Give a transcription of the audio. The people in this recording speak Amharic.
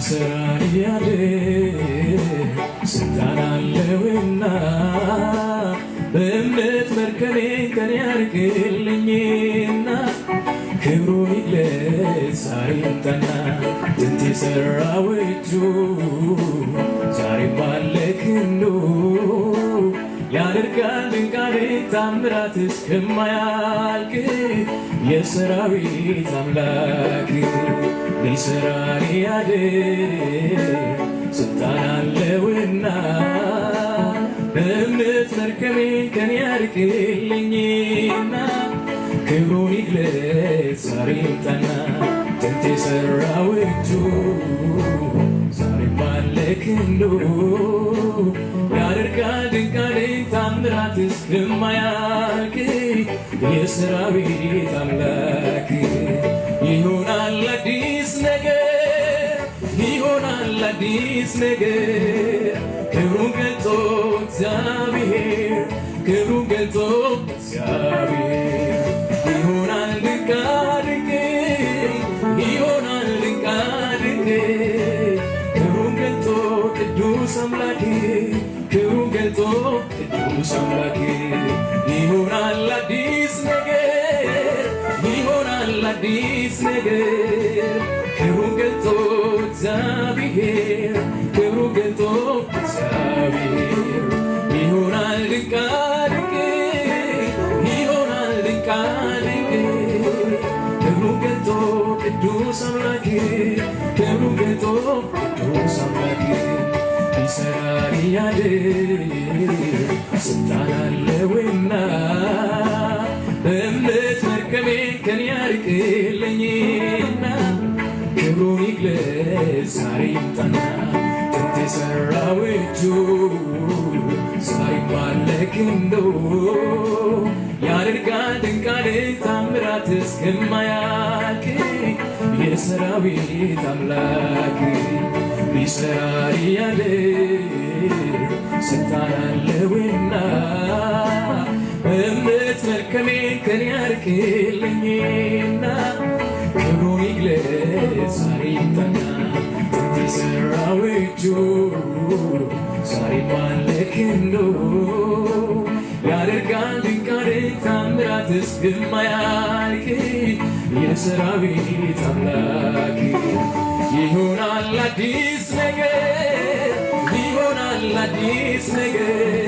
ሊሰራን ያለ ስልጣን አለውና በእምነት መርከኔን ከኔ ያርቅልኝና ክብሩን ይግለጽ ዛሬም ጠና ጥንት የሠራው እጁ ዛሬም ባለ ክንዱ ያደርጋል ድንቅ ታምራት እስከማያልቅ የሰራዊት አምላክ ሊሰራን ያድር ስልጣን አለውና በእምነት መርከሜን ከኔ ያርቅልኝና ክብሩን ይግለጽ ዛሬም ጠና ጥንት የሠራው እጁ ዛሬም ባለ ክንዱ ያደርጋል ድንቅ ታምራት እስከማያልቅ የሰራዊት አምላክ ይሆናል አዲስ ነገር ይሆናል አዲስ ነገር ክብሩን ገልጦ እግዚአብሔር ክብሩን ገልጦ እግዚአብሔር ይሆናል ድንቅ ድንቅ ይሆናል ድንቅ ድንቅ ክብሩን ገልጦ ቅዱስ አምላክ ክብሩን ገልጦ ቅዱስ አምላክ ይሆናል አዲስ ነገር ይሆናል አዲስ ነገር ክብሩን ገልጦ እግዚአብሔር ክብሩን ገልጦ እግዚአብሔር ይሆናል ድንቅ ድንቅ ይሆናል ድንቅ ድንቅ ክብሩን ገልጦ ቅዱስ አምላክ ክብሩን ገልጦ ቅዱስ አምላክ ሊሰራን ያድር ስልጣን አለውና በእምነት መርከሜን ከኔ ያርቅልኝና ክብሩን ይግለጽ ዛሬም ጠና ጥንት የሠራው እጁ ዛሬም ባለ ክንዱ ያደርጋል ድንቅ ታምራት እስከማያልቅ የሰራዊት አምላክ ሊሰራን ያድር ስልጣን አለውና በእምነት መርከሜን ከኔ ያርቅልኝና ክብሩን ይግለጽ ዛሬም ጠና ጥንት የሠራው እጁ ዛሬም ባለ ክንዱ ያደርጋል ድንቅ ታምራት እስከማያልቅ የሰራዊት አምላክ ይሆናል አዲስ ነገር ይሆናል አዲስ ነገር